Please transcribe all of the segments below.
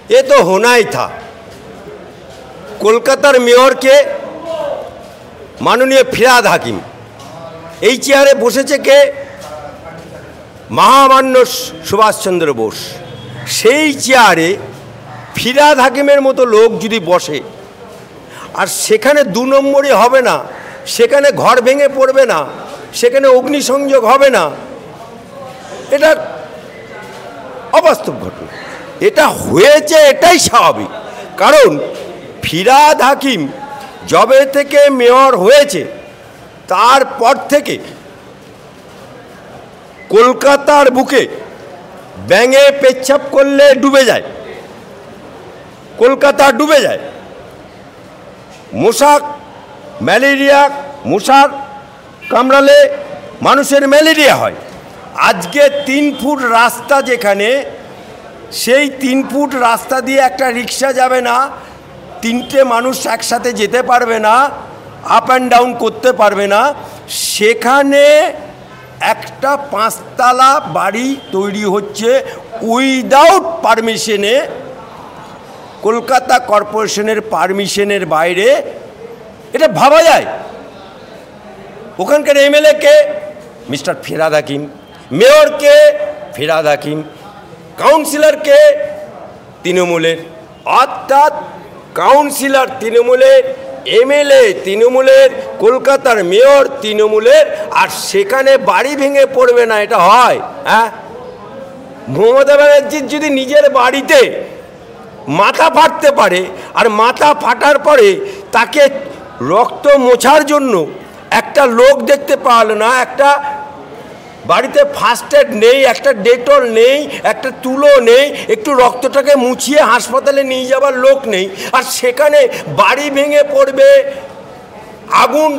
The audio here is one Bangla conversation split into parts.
ये तो होना ही था। কলকাতার মেয়রকে মাননীয় ফিরহাদ হাকিম, এই চেয়ারে বসেছে কে? মহামান্য সুভাষচন্দ্র বোস। সেই চেয়ারে ফিরহাদ হাকিমের মতো লোক যদি বসে, আর সেখানে 2 নম্বরই হবে না, সেখানে ঘর ভেঙে পড়বে না, সেখানে অগ্নিসংযোগ হবে না, এটা অবাস্তব ঘটনা। এটা হয়েছে, এটাই স্বাভাবিক। কারণ ফিরহাদ হাকিম যবে থেকে মেয়র হয়েছে তারপর থেকে কলকাতার বুকে ব্যাঙে পেচ্ছাপ করলে ডুবে যায়, কলকাতা ডুবে যায়। মশার কামড়ালে মানুষের ম্যালেরিয়া হয়। আজকে 3 ফুট রাস্তা, যেখানে সেই 3 ফুট রাস্তা দিয়ে একটা রিক্সা যাবে না, 3টে মানুষ একসাথে যেতে পারবে না, আপ অ্যান্ড ডাউন করতে পারবে না, সেখানে একটা 5 তলা বাড়ি তৈরি হচ্ছে উইদাউট পারমিশনে, কলকাতা কর্পোরেশনের পারমিশনের বাইরে। এটা ভাবা যায়? ওখানকার এমএলএ কে? Mister Firhad Hakim. Mayor K? Firhad Hakim. Councillor কে? তৃণমূলের। অর্থাৎ কাউন্সিলর তৃণমূলের, এমএলএ তৃণমূলের, কলকাতার মেয়র তৃণমূলের, আর সেখানে বাড়ি ভেঙে পড়বে না, এটা হয়? হ্যাঁ, মমতা ব্যানার্জির যদি নিজের বাড়িতে মাথা ফাটতে পারে, আর মাথা ফাটার পরে তাকে রক্ত মোছার জন্য একটা লোক দেখতে পাওয়া না, একটা বাড়িতে ফার্স্ট এড নেই, একটা ডেটল নেই, একটা তুলো নেই, একটু রক্তটাকে মুছিয়ে হাসপাতালে নিয়ে যাবার লোক নেই, আর সেখানে বাড়ি ভেঙে পড়বে, আগুন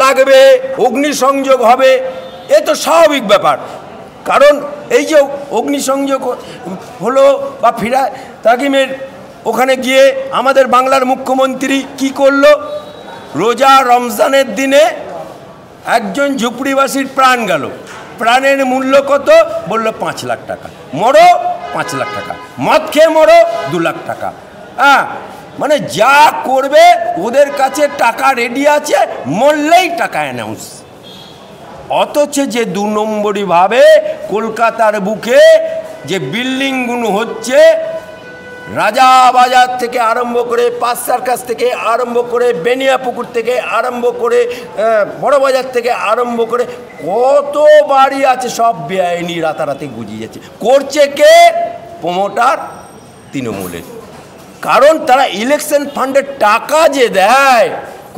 লাগবে, অগ্নিসংযোগ হবে, এ তো স্বাভাবিক ব্যাপার। কারণ এই যে অগ্নিসংযোগ হলো বা ফিরহাদ হাকিমের ওখানে গিয়ে আমাদের বাংলার মুখ্যমন্ত্রী কি করলো? রোজা রমজানের দিনে একজন ঝুপড়িবাসীর প্রাণ গেল। প্রাণের মূল্য কত? বললো 5 লাখ টাকা। মরো 5 লাখ টাকা, মদ খেয়ে মরো 2 লাখ টাকা। হ্যাঁ, মানে যা করবে ওদের কাছে টাকা রেডি আছে, মরলেই টাকা অ্যানাউন্স। অথচ যে 2 নম্বরীভাবে কলকাতার বুকে যে বিল্ডিংগুলো হচ্ছে, রাজাবাজার থেকে আরম্ভ করে, পাঁচ সার্কাস থেকে আরম্ভ করে, বেনিয়াপুকুর থেকে আরম্ভ করে, বড়বাজার থেকে আরম্ভ করে কত বাড়ি আছে, সব বেআইনি রাতারাতি গুজিয়ে যাচ্ছে। করছে কে? প্রমোটার তৃণমূলের। কারণ তারা ইলেকশন ফান্ডের টাকা যে দেয়,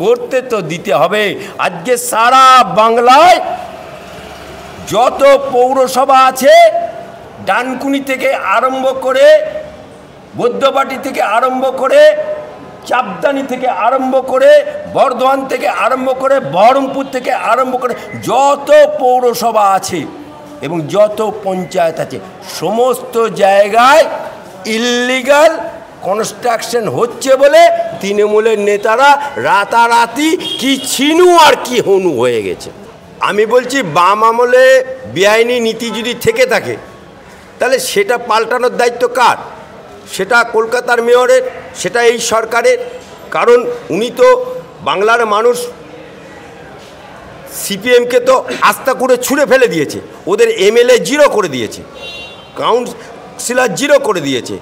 করতে তো দিতে হবে। আজকে সারা বাংলায় যত পৌরসভা আছে, ডানকুনি থেকে আরম্ভ করে, বৈদ্যবাটি থেকে আরম্ভ করে, চাপদানি থেকে আরম্ভ করে, বর্ধমান থেকে আরম্ভ করে, বহরমপুর থেকে আরম্ভ করে যত পৌরসভা আছে এবং যত পঞ্চায়েত আছে, সমস্ত জায়গায় ইল্লিগাল কনস্ট্রাকশন হচ্ছে বলে তৃণমূলের নেতারা রাতারাতি কি ছিনু আর কি হনু হয়ে গেছে। আমি বলছি, বাম আমলে বেআইনি নীতি যদি থেকে থাকে, তাহলে সেটা পাল্টানোর দায়িত্ব কার? সেটা কলকাতার মেয়রের, সেটা এই সরকারের। কারণ উনি তো বাংলার মানুষ, সিপিএমকে তো আস্থা করে ছুঁড়ে ফেলে দিয়েছে, ওদের এমএলএ 0 করে দিয়েছে, কাউন্সিলর 0 করে দিয়েছে,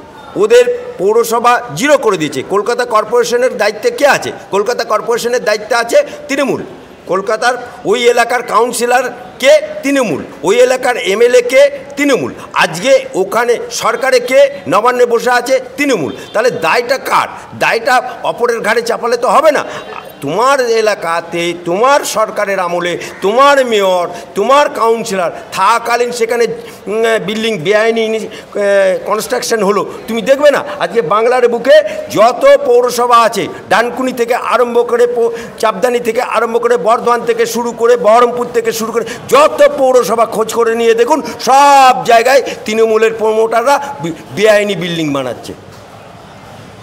ওদের পৌরসভা 0 করে দিয়েছে। কলকাতা কর্পোরেশনের দায়িত্বে কে আছে? কলকাতা কর্পোরেশনের দায়িত্বে আছে তৃণমূল। কলকাতার ওই এলাকার কাউন্সিলর কে? তৃণমূল। ওই এলাকার এমএলএ কে? তৃণমূল। আজকে ওখানে সরকারে কে নবান্নে বসে আছে? তৃণমূল। তাহলে দায়টা কার? দায়টা অপরের ঘাড়ে চাপালে তো হবে না। তোমার এলাকাতে, তোমার সরকারের আমলে, তোমার মেয়র, তোমার কাউন্সিলর থাকাকালীন সেখানে বিল্ডিং বেআইনি কনস্ট্রাকশন হলো, তুমি দেখবে না? আজকে বাংলার বুকে যত পৌরসভা আছে, ডানকুনি থেকে আরম্ভ করে, চাপদানি থেকে আরম্ভ করে, বর্ধমান থেকে শুরু করে, বহরমপুর থেকে শুরু করে যত পৌরসভা খোঁজ করে নিয়ে দেখুন, সব জায়গায় তৃণমূলের প্রমোটাররা বেআইনি বিল্ডিং বানাচ্ছে।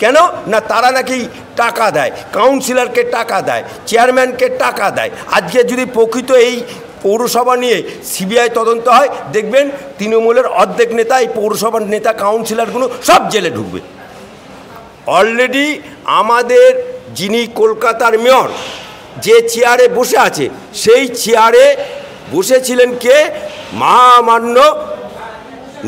কেন না? তারা নাকি টাকা দেয়, কাউন্সিলরকে টাকা দেয়, চেয়ারম্যানকে টাকা দেয়। আজকে যদি প্রকৃত এই পৌরসভা নিয়ে সিবিআই তদন্ত হয়, দেখবেন তৃণমূলের অর্ধেক নেতা, এই পৌরসভার নেতা, কাউন্সিলরগুলো সব জেলে ঢুকবে। অলরেডি আমাদের যিনি কলকাতার মেয়র যে চেয়ারে বসে আছে সেই চেয়ারে বসেছিলেন কে? মহামান্য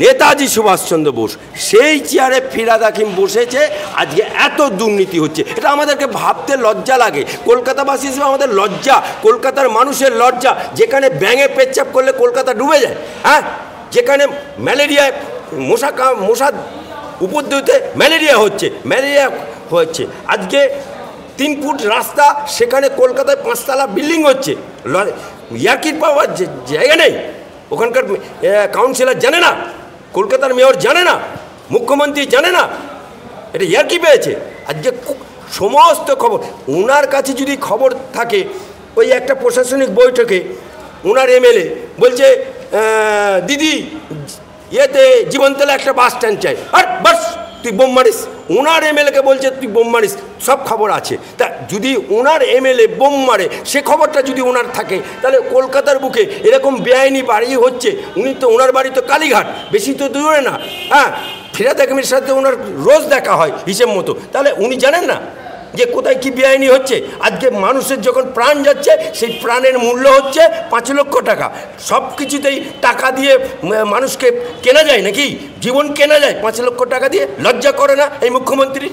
নেতাজি সুভাষচন্দ্র বোস। সেই চেয়ারে ফিরহাদ হাকিম বসেছে। আজকে এত দুর্নীতি হচ্ছে, এটা আমাদেরকে ভাবতে লজ্জা লাগে। কলকাতাবাসী হিসেবে আমাদের লজ্জা, কলকাতার মানুষের লজ্জা। যেখানে ব্যাঙে পেচ্ছাপ করলে কলকাতা ডুবে যায়, হ্যাঁ, যেখানে ম্যালেরিয়ায় মশা উপদ্রবিতে ম্যালেরিয়া হচ্ছে, আজকে 3 ফুট রাস্তা, সেখানে কলকাতায় 5 তলা বিল্ডিং হচ্ছে। ইয়ার্কির পাওয়ার জায়গা নেই। ওখানকার কাউন্সিলর জানে না, কলকাতার মেয়র জানে না, মুখ্যমন্ত্রী জানে না, এটা ইয়ার্কি পেয়েছে। আজকে সমস্ত খবর ওনার কাছে যদি খবর থাকে, ওই একটা প্রশাসনিক বৈঠকে ওনার এমএলএ বলছে দিদি ইয়েতে জীবনতলা একটা বাস স্ট্যান্ড চাই, আর বাস তুই বোম মারিস। ওনার এমএলএকে বলছে তুই বোম মারিস, সব খবর আছে। তা যদি ওনার এমএলএ বোম মারে, সে খবরটা যদি ওনার থাকে, তাহলে কলকাতার বুকে এরকম বেআইনি বাড়ি হচ্ছে। উনি তো, ওনার বাড়ি তো কালীঘাট, বেশি তো দূরে না, হ্যাঁ। ফিরহাদ হাকিমের সাথে ওনার রোজ দেখা হয় হিসেব মতো, তাহলে উনি জানেন না যে কোথায় কি বেআইনি হচ্ছে? আজকে মানুষের যখন প্রাণ যাচ্ছে, সেই প্রাণের মূল্য হচ্ছে 5 লক্ষ টাকা। সব কিছুতেই টাকা দিয়ে মানুষকে কেনা যায় নাকি? জীবন কেনা যায় 5 লক্ষ টাকা দিয়ে? লজ্জা করে না এই মুখ্যমন্ত্রী?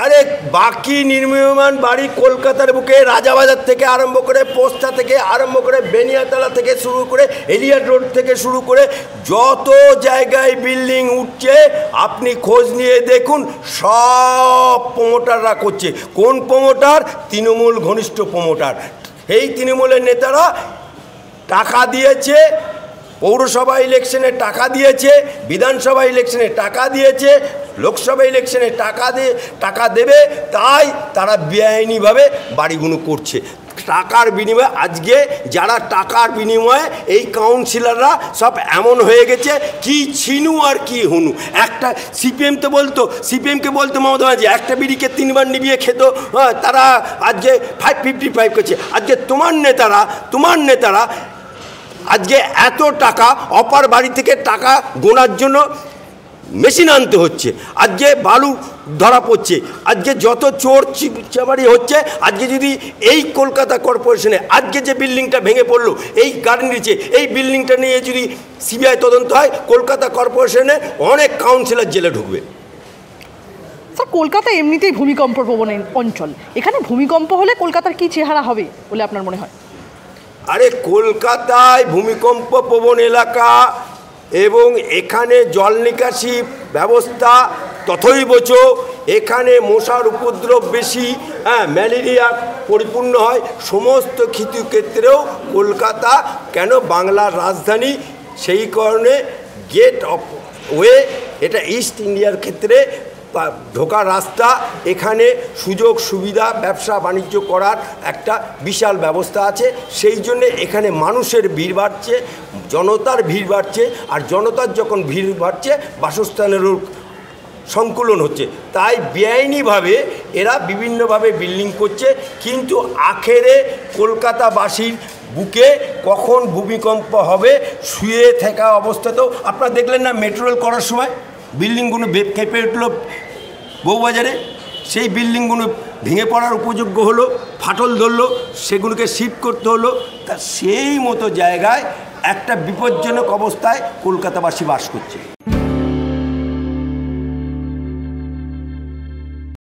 আরে বাকি নির্মীয়মান বাড়ি কলকাতার বুকে রাজাবাজার থেকে আরম্ভ করে, পোস্তা থেকে আরম্ভ করে, বেনিয়াতলা থেকে শুরু করে, এলিয়াট রোড থেকে শুরু করে যত জায়গায় বিল্ডিং উঠছে, আপনি খোঁজ নিয়ে দেখুন, সব প্রমোটাররা করছে। কোন প্রমোটার? তৃণমূল ঘনিষ্ঠ প্রমোটার। এই তৃণমূলের নেতারা টাকা দিয়েছে, পৌরসভা ইলেকশনে টাকা দিয়েছে, বিধানসভা ইলেকশনে টাকা দিয়েছে, লোকসভা ইলেকশনে টাকা দেবে, তাই তারা বেআইনিভাবে বাড়িগুলো করছে টাকার বিনিময়ে। আজকে যারা টাকার বিনিময়ে, এই কাউন্সিলররা সব এমন হয়ে গেছে, কি ছিনু আর কি হুনু। একটা সিপিএমকে বলতো মমতা ব্যানার্জি একটা বিড়িকে 3 বার নিবিয়ে খেত, তারা আজকে 555 করছে। আজকে তোমার নেতারা আজকে এত টাকা অপার বাড়ি থেকে টাকা গোনার জন্য মেশিন আনতে হচ্ছে। আজকে বালু ধরা পড়ছে, আজকে যত চোর চাবারি হচ্ছে। আজকে যদি এই কলকাতা কর্পোরেশনে আজকে যে বিল্ডিংটা ভেঙে পড়লো, এই গাড়ির নিচে, এই বিল্ডিংটা নিয়ে যদি সিবিআই তদন্ত হয়, কলকাতা কর্পোরেশনে অনেক কাউন্সিলর জেলে ঢুকবে। স্যার, কলকাতা এমনিতেই ভূমিকম্প প্রবণ অঞ্চল, এখানে ভূমিকম্প হলে কলকাতার কি চেহারা হবে বলে আপনার মনে হয়? আরে কলকাতায় ভূমিকম্প প্রবণ এলাকা এবং এখানে জল নিকাশি ব্যবস্থা তথৈবচ, এখানে মশার উপদ্রব বেশি, হ্যাঁ, ম্যালেরিয়া পরিপূর্ণ হয়। সমস্ত ক্ষেত্রেও কলকাতা কেন বাংলার রাজধানী, সেই কারণে গেট অফ ওয়ে, এটা ইস্ট ইন্ডিয়ার ক্ষেত্রে ঢোকার রাস্তা। এখানে সুযোগ সুবিধা, ব্যবসা বাণিজ্য করার একটা বিশাল ব্যবস্থা আছে। সেই জন্যে এখানে মানুষের ভিড় বাড়ছে, জনতার ভিড় বাড়ছে, আর জনতার যখন ভিড় বাড়ছে, বাসস্থানেরও সংকুলন হচ্ছে। তাই বেআইনিভাবে এরা বিভিন্নভাবে বিল্ডিং করছে। কিন্তু আখেরে কলকাতাবাসীর বুকে কখন ভূমিকম্প হবে, শুয়ে থাকা অবস্থাতেও আপনারা দেখলেন না মেট্রো রেল করার সময় বিল্ডিংগুলো কেঁপে উঠল বউবাজারে, সেই বিল্ডিংগুলো ভেঙে পড়ার উপযোগ্য হলো, ফাটল ধরলো, সেগুলোকে শিফট করতে হলো। তা সেই মতো জায়গায় একটা বিপজ্জনক অবস্থায় কলকাতাবাসী বাস করছে।